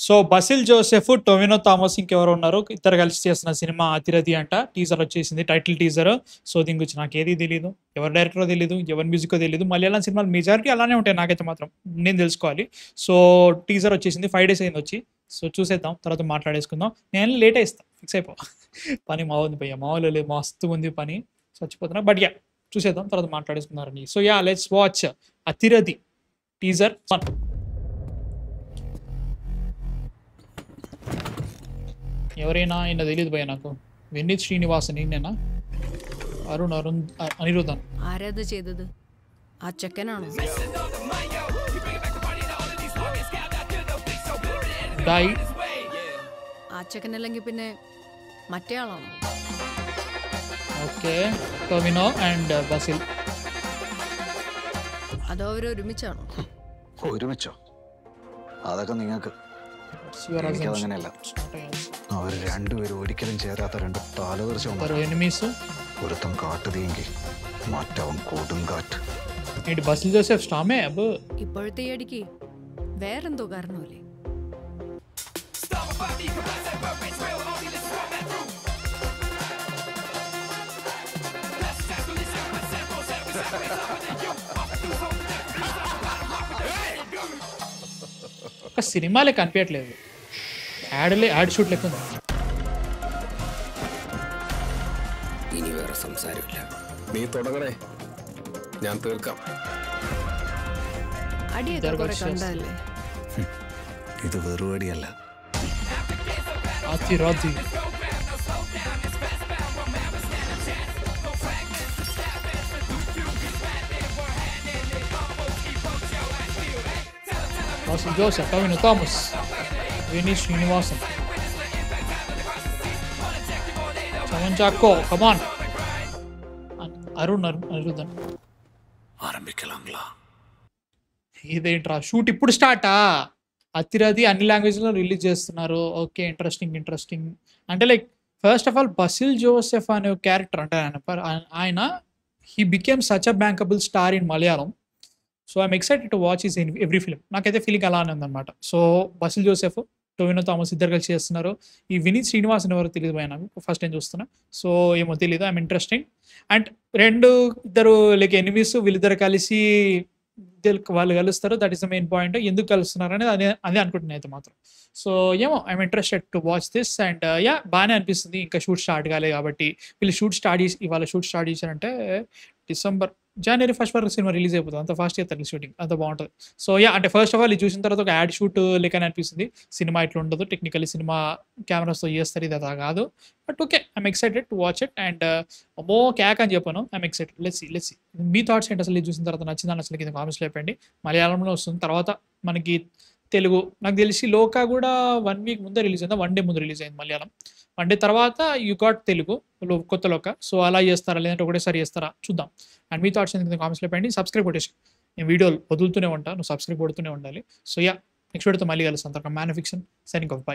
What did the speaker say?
So Basil Joseph, Tovino Thomas ఇంకెవరు ఉన్నారు, ఇద్దరు కలిసి చేస్తున్న సినిమా అతిరథి అంట. టీజర్ వచ్చేసింది, టైటిల్ టీజర్. సో దీని గురించి నాకు ఏది తెలియదు, ఎవరి డైరెక్టరో తెలియదు, ఎవరి మ్యూజికో తెలియదు. మలయాళం సినిమాలు మెజారిటీ అలానే ఉంటాయి, నాకైతే మాత్రం నేను తెలుసుకోవాలి. సో టీజర్ వచ్చేసింది, 5 days అయింది వచ్చి. సో చూసేద్దాం, తర్వాత మాట్లాడేసుకుందాం. నేను లేటే ఇస్తాను, ఫిక్స్ అయిపో. పని మావుంది భయ్య, మామూలు లేదు, మస్తు ఉంది పని, చచ్చిపోతున్నా. బట్ యా చూసేద్దాం, తర్వాత మాట్లాడేసుకున్నారని. So yeah let's watch Athiradhi teaser. ఎవరైనా ఆయన తెలియదు భయ నాకు. വെന്നീത് ശ്രീനിവാസൻ ഇന്നേനാ? അരുൺ അനിരുദ്ധൻ ആരാത് ചെയ്തത്? ആ ചെക്കനാണോ? ഡൈ ആ ചെക്കനല്ലെങ്കിൽ പിന്നെ മറ്റേ ആളാണോ? ഓക്കെ, ടൊവിനോ ആൻഡ് ബസിൽ. അതോ അവർ ഒരുമിച്ചാണോ? ഒരുമിച്ചോ? അതൊക്കെ നിങ്ങൾക്ക് അങ്ങനെയല്ല. അവർ രണ്ടുപേരും ഒരിക്കലും ചേരാത്ത രണ്ട് താലതീർച്ച. ഒരുത്തം കാട്ടുതീങ്കി മറ്റവൻ കൊടുങ്കാറ്റ്. ബസിൽ ജോസഫ് സ്റ്റാമേ അബ് ഇപ്പോഴത്തെ ഈ അടിക്ക് വേറെന്തോ കാരണമല്ലേ? సినిమాలే కనిపించట్లేదు, యాడ్ షూట్ లెక్క ఉంది. ഇനി വേറെ സംസാരമില്ല, നീ തുടങ്ങണേ, ഞാൻ തീർക്കാം. ഇത് വെറുപടിയല്ല. Basill Joseph, Tobino Thomas, Venus Srinivasan, Chaman Chacko, come on, Arun Arudhan. ఆరంభికలాంగ్లా ఇదేంట్రా షూట్ ఇప్పుడు స్టార్టా? అతిరథి అన్ని లాంగ్వేజ్లో రిలీజ్ చేస్తున్నారు. Okay, interesting. అంటే like first of all Basil Joseph అనే క్యారెక్టర్ అంటే ఆయన he became such a bankable star in Malayalam. So I'm excited to watch his in every film. నాకైతే ఫీలింగ్ అలానే ఉందన్నమాట. సో బసిల్ జోసెఫ్, టొవినో థామస్ ఇద్దరు కలిసి చేస్తున్నారు. ఈ వినీత్ శ్రీనివాసన్ ఎవరో తెలియదు పోయినా, నాకు ఫస్ట్ టైం చూస్తున్నా. సో ఏమో తెలియదు, ఐఎమ్ ఇంట్రెస్టింగ్. అండ్ ఇద్దరు లైక్ ఎనిమీస్, వీళ్ళిద్దరు కలిసి వాళ్ళు కలుస్తారు. That is the main point. ఎందుకు కలుస్తున్నారు అనేది అదే అనుకుంటున్నాను అయితే మాత్రం. సో ఏమో I'm interested to watch this. And yeah బాగానే అనిపిస్తుంది. ఇంకా షూట్ స్టార్ట్ కాలేదు కాబట్టి వీళ్ళు ఇవాళ షూట్ స్టార్ట్ చేశారంటే January 1st వరకు సినిమా రిలీజ్ అయిపోతుంది. అంత ఫాస్ట్ చేస్తారు షూటింగ్, అంత బాగుంటుంది. సో యా అంటే ఫస్ట్ ఆఫ్ ఆల్ ఇది చూసిన తర్వాత ఒక యాడ్ షూట్ లెక్కనే అనిపిస్తుంది. సినిమా ఇట్లా ఉండదు, టెక్నికలీ సినిమా కెమెరాస్తో చేస్తారు, ఇది అలా కాదు. But okay, I'm excited to watch it. And అమ్మో క్యాక్ అని చెప్పాను, ఐఎమ్ ఎక్సైటెడ్. లెట్స్ సీ మీ థాట్స్ ఏంటి అసలు ఇది చూసిన తర్వాత? నచ్చిందా నచ్చలేదు కింద కామెంట్స్లో చెప్పండి. మలయాళంలో వస్తుంది, తర్వాత మనకి తెలుగు నాకు తెలిసి లోకా కూడా 1 week ముందే రిలీజ్ అయిందా, 1 day ముందు రిలీజ్ అయింది మలయాళం. 1 day తర్వాత యూ గాట్ తెలుగు కొత్త లోక. సో అలా చేస్తారా లేదంటే ఒకటేసారి చేస్తారా చూద్దాం. అండ్ మీ థాట్స్ ఎందుకు కామెంట్స్లో పెట్టండి. సబ్స్క్రైబ్ కొట్టేసి, నేను వీడియోలు వదులుతూనే ఉంటాను, నువ్వు సబ్స్క్రైబ్ కొడుతూనే ఉండాలి. సో యా నెక్స్ట్ వీడియోతో మళ్ళీ కలుస్తాను. Man fiction signing off, by.